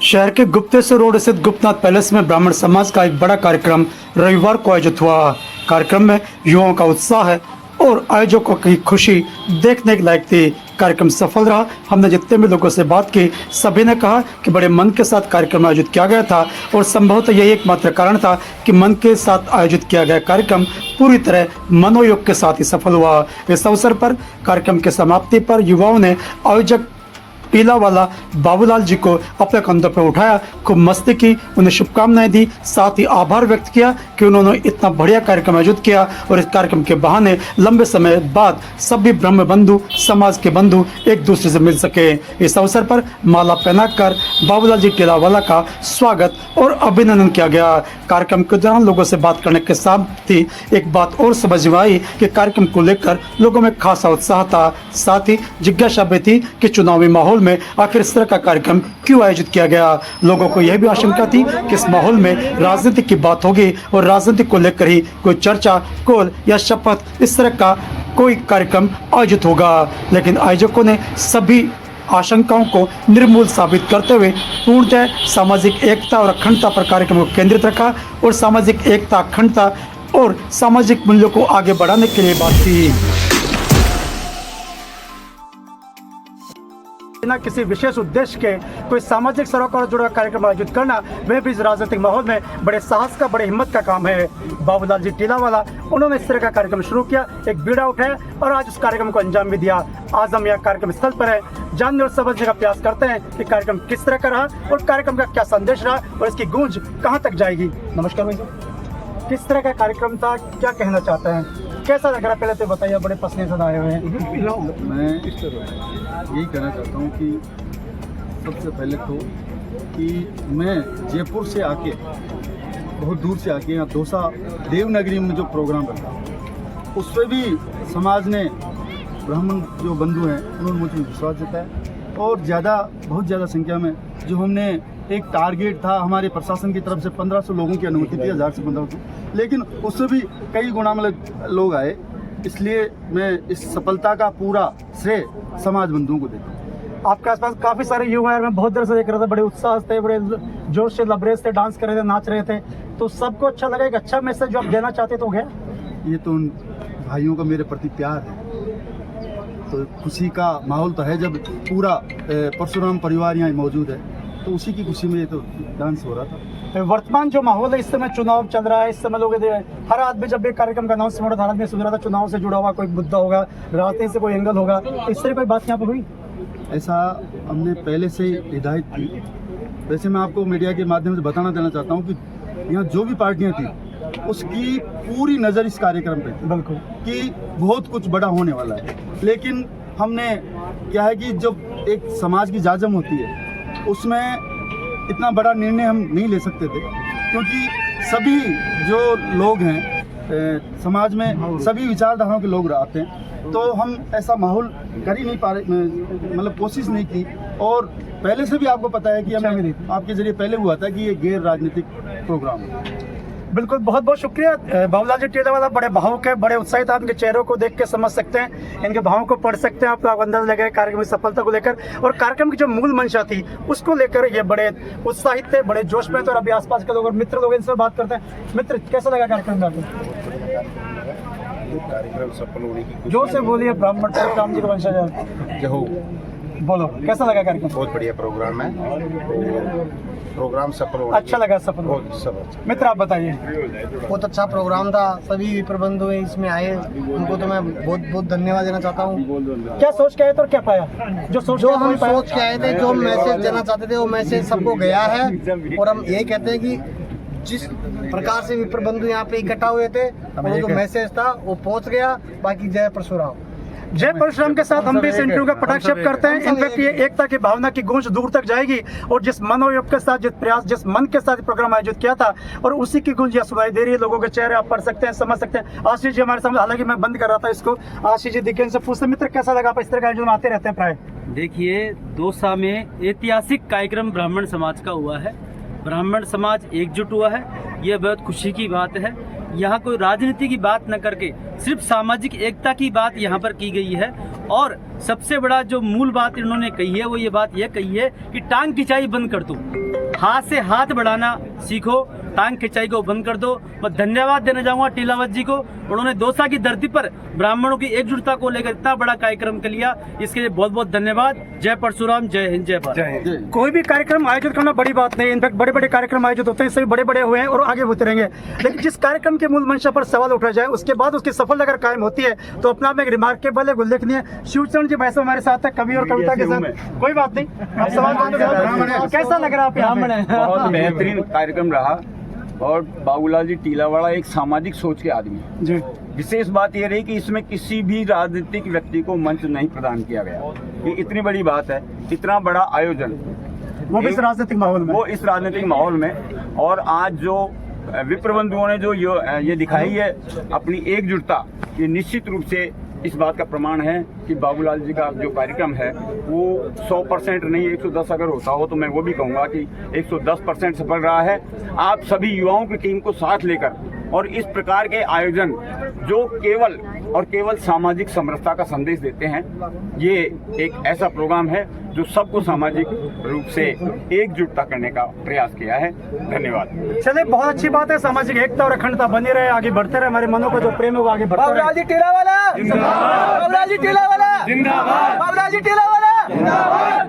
शहर के गुप्तेश्वर रोड स्थित गुप्तनाथ पैलेस में ब्राह्मण समाज का एक बड़ा कार्यक्रम रविवार को आयोजित हुआ। कार्यक्रम में युवाओं का उत्साह है और आयोजकों की खुशी देखने के लायक थी। कार्यक्रम सफल रहा। हमने जितने भी लोगों से बात की, सभी ने कहा कि बड़े मन के साथ कार्यक्रम आयोजित किया गया था और संभवतः यही एकमात्र कारण था कि मन के साथ आयोजित किया गया कार्यक्रम पूरी तरह मनोयोग के साथ ही सफल हुआ। इस अवसर पर कार्यक्रम की समाप्ति पर युवाओं ने आयोजक टीलावाला बाबूलाल जी को अपने कंधों पर उठाया, खूब मस्ती की, उन्हें शुभकामनाएं दी, साथ ही आभार व्यक्त किया कि उन्होंने इतना बढ़िया कार्यक्रम आयोजित किया और इस कार्यक्रम के बहाने लंबे समय बाद सभी ब्रह्म बंधु, समाज के बंधु एक दूसरे से मिल सके। इस अवसर पर माला पहनाकर बाबूलाल जी टीलावाला का स्वागत और अभिनंदन किया गया। कार्यक्रम के दौरान लोगों से बात करने के साथ ही एक बात और समझ में आई कि कार्यक्रम को लेकर लोगों में खासा उत्साह था। साथ ही जिज्ञासा भी थी कि चुनावी माहौल में आखिर इस तरह का कार्यक्रम क्यों आयोजित किया गया। लोगों को यह भी आशंका थी कि इस माहौल में राजनीति की बात होगी और राजनीति को लेकर ही कोई चर्चा, कॉल या शपथ इस तरह का कोई कार्यक्रम आयोजित होगा, लेकिन आयोजकों ने सभी आशंकाओं को निर्मूल साबित करते हुए पूर्णतः सामाजिक एकता और अखंडता पर कार्यक्रम को केंद्रित रखा और सामाजिक एकता, अखंडता और सामाजिक मूल्यों को आगे बढ़ाने के लिए बात की। बिना किसी विशेष उद्देश्य के कोई सामाजिक सरोकार जुड़ा कार्यक्रम आयोजित करना, वह भी इस राजनीतिक माहौल में बड़े साहस का, बड़े हिम्मत का काम है। बाबूलाल जी टीलावाला, उन्होंने इस तरह का कार्यक्रम शुरू किया, एक बीड़ा उठाया और आज उस कार्यक्रम को अंजाम भी दिया। आज हम यहाँ कार्यक्रम स्थल पर है, जानने और समझने का प्रयास करते हैं कि कार्यक्रम किस तरह का रहा और कार्यक्रम का क्या संदेश रहा और इसकी गूंज कहाँ तक जाएगी। नमस्कार भाई, किस तरह का कार्यक्रम था, क्या कहना चाहते हैं, कैसा लग रहा है, पहले तो बताइए। बड़े पसंद से आए हुए हैं। मैं यही कहना चाहता हूँ कि सबसे पहले तो कि मैं जयपुर से आके, बहुत दूर से आके यहाँ दौसा देवनगरी में जो प्रोग्राम रखा, उस पर भी समाज ने, ब्राह्मण जो बंधु हैं, उन्होंने मुझे विश्वास जताया और बहुत ज़्यादा संख्या में जो हमने एक टारगेट था हमारे प्रशासन की तरफ से 1500 लोगों की अनुमति थी, 1000 से 1500, लेकिन उससे भी कई गुना मतलब लोग आए। इसलिए मैं इस सफलता का पूरा श्रेय समाज बंधुओं को देता हूँ। आपके आसपास काफी सारे युवा हैं, मैं बहुत देर से देख रहा था, बड़े उत्साह से, बड़े जोश से, लबरेज से डांस कर रहे थे, नाच रहे थे, तो सबको अच्छा लगा। एक अच्छा मैसेज जो आप देना चाहते तो गया। ये तो उन भाइयों का मेरे प्रति प्यार है, तो खुशी का माहौल तो है। जब पूरा परशुराम परिवार यहाँ मौजूद है तो उसी की खुशी में ये तो डांस हो रहा था। वर्तमान जो माहौल है, इस समय चुनाव चल रहा है, इस समय लोग हर आदमी जब एक कार्यक्रम का अनाउंसमेंट होता है, हर आदमी सोच रहा था चुनाव से जुड़ा हुआ कोई मुद्दा होगा, राजनीति से कोई एंगल होगा, इस तरह कोई बात यहाँ पर हुई? ऐसा हमने पहले से ही हिदायत की। वैसे मैं आपको मीडिया के माध्यम से बताना देना चाहता हूँ कि यहाँ जो भी पार्टियाँ थी उसकी पूरी नज़र इस कार्यक्रम पे थी, बिल्कुल, कि बहुत कुछ बड़ा होने वाला है। लेकिन हमने क्या है कि जब एक समाज की जाजम होती है उसमें इतना बड़ा निर्णय हम नहीं ले सकते थे, क्योंकि सभी जो लोग हैं समाज में, सभी विचारधाराओं के लोग आते हैं, तो हम ऐसा माहौल कर ही नहीं पा रहे, मतलब कोशिश नहीं की। और पहले से भी आपको पता है कि हमें आपके जरिए पहले हुआ था कि ये गैर राजनीतिक प्रोग्राम है। बिल्कुल, बहुत बहुत शुक्रिया। बाबूलाल जी टीलावाला बड़े भावुक है, बड़े उत्साहित, आप इनके चेहरों को देख के समझ सकते हैं, इनके भावों को पढ़ सकते हैं, आपको अंदाजा लगेगा कार्यक्रम की सफलता को लेकर और कार्यक्रम की जो मूल मंशा थी उसको लेकर ये बड़े उत्साहित थे, बड़े जोश में थे। और अभी आसपास के लोग और मित्र लोग, इनसे बात करते हैं। मित्र, कैसा लगा कार्यक्रम? कार्यक्रम सफल होने की जोर से बोलिए, ब्राह्मण राम जी का वंशज हो, बोलो, कैसा लगा कार्यक्रम? बहुत बढ़िया प्रोग्राम है, प्रोग्राम सफल हो, अच्छा लगा, सफल हो। मित्र, आप बताइए। बहुत अच्छा प्रोग्राम था, सभी प्रबंधु इसमें आए, उनको तो मैं बहुत बहुत धन्यवाद देना चाहता हूँ। क्या सोच के आए थे और क्या पाया? जो हम सोच के आए थे, जो मैसेज देना चाहते थे, वो मैसेज सबको गया है। और हम यही कहते हैं कि जिस प्रकार से विप्र बंधु यहाँ पे इकट्ठा हुए थे, वो जो मैसेज था वो पहुँच गया। बाकी जय परशुराम। जय परशुराम के साथ हम भी इस इंटरव्यू का पटाक्षेप करते हैं। इनफैक्ट ये एकता की भावना की गूंज दूर तक जाएगी और जिस मनोयोग के साथ, जिस प्रयास, जिस मन के साथ प्रोग्राम आयोजित किया था और उसी की गूंज यहाँ सुनाई दे रही है। लोगों के चेहरे आप पढ़ सकते हैं, समझ सकते हैं। आशीष जी हमारे सामने, हालांकि मैं बंद कर रहा था इसको, आशीष जी दिखे, इनसे पूछते मित्र कैसा लगा? आप इस तरह का आयोजन आते रहते हैं प्राय? देखिए, दौसा में ऐतिहासिक कार्यक्रम ब्राह्मण समाज का हुआ है, ब्राह्मण समाज एकजुट हुआ है, यह बहुत खुशी की बात है। यहाँ कोई राजनीति की बात न करके सिर्फ सामाजिक एकता की बात यहाँ पर की गई है। और सबसे बड़ा जो मूल बात इन्होंने कही है वो ये बात यह कही है कि टांग खिंचाई बंद कर दो। हाथ से हाथ बढ़ाना सीखो, टांग खिंचाई को बंद कर दो। मैं धन्यवाद देना चाहूँगा टीलावत जी को, उन्होंने दौसा की धरती पर ब्राह्मणों की एकजुटता को लेकर इतना बड़ा कार्यक्रम कर लिया, इसके लिए बहुत बहुत धन्यवाद। जय परशुराम, जय हिंद, जय भारत। कोई भी कार्यक्रम आयोजित करना बड़ी बात नहीं, इनफैक्ट बड़े बड़े कार्यक्रम आयोजित होते हैं, सभी बड़े बड़े हुए हैं और आगे होते रहेंगे, लेकिन जिस कार्यक्रम के मूल मंशा पर सवाल उठा जाए उसके बाद उसकी सफलता अगर कायम होती है तो अपना में एक रिमार्केबल है, उल्लेखनीय। शिवचरण जी भाई साहब हमारे साथ है, कवि और कविता के साथ। कोई बात नहीं, आप सवाल कैसा लग रहा है आप यहाँ पे? बहुत बेहतरीन कार्यक्रम रहा और बाबूलाल जी टीलावाड़ा एक सामाजिक सोच के आदमी हैं। जी, विशेष बात यह रही कि इसमें किसी भी राजनीतिक व्यक्ति को मंच नहीं प्रदान किया गया। ये इतनी बड़ी बात है, इतना बड़ा आयोजन, वो भी इस राजनीतिक माहौल में, वो इस राजनीतिक माहौल में। और आज जो विप्र बंधुओं ने जो ये दिखाई है अपनी एकजुटता, ये निश्चित रूप से इस बात का प्रमाण है कि बाबूलाल जी का जो कार्यक्रम है वो 100% नहीं, 110 अगर होता हो तो मैं वो भी कहूँगा कि 110% सफल रहा है। आप सभी युवाओं की टीम को साथ लेकर और इस प्रकार के आयोजन जो केवल और केवल सामाजिक समरसता का संदेश देते हैं, ये एक ऐसा प्रोग्राम है जो सबको सामाजिक रूप से एकजुटता करने का प्रयास किया है। धन्यवाद। चलिए, बहुत अच्छी बात है, सामाजिक एकता और अखंडता बनी रहे, आगे बढ़ते रहे, हमारे मनों को जो प्रेम है वो आगे बढ़ता रहे। बाबूलाल जी टीलावाला जिंदाबाद, बाबूलाल जी टीलावाला जिंदाबाद, बाबूलाल जी टीलावाला जिंदाबाद।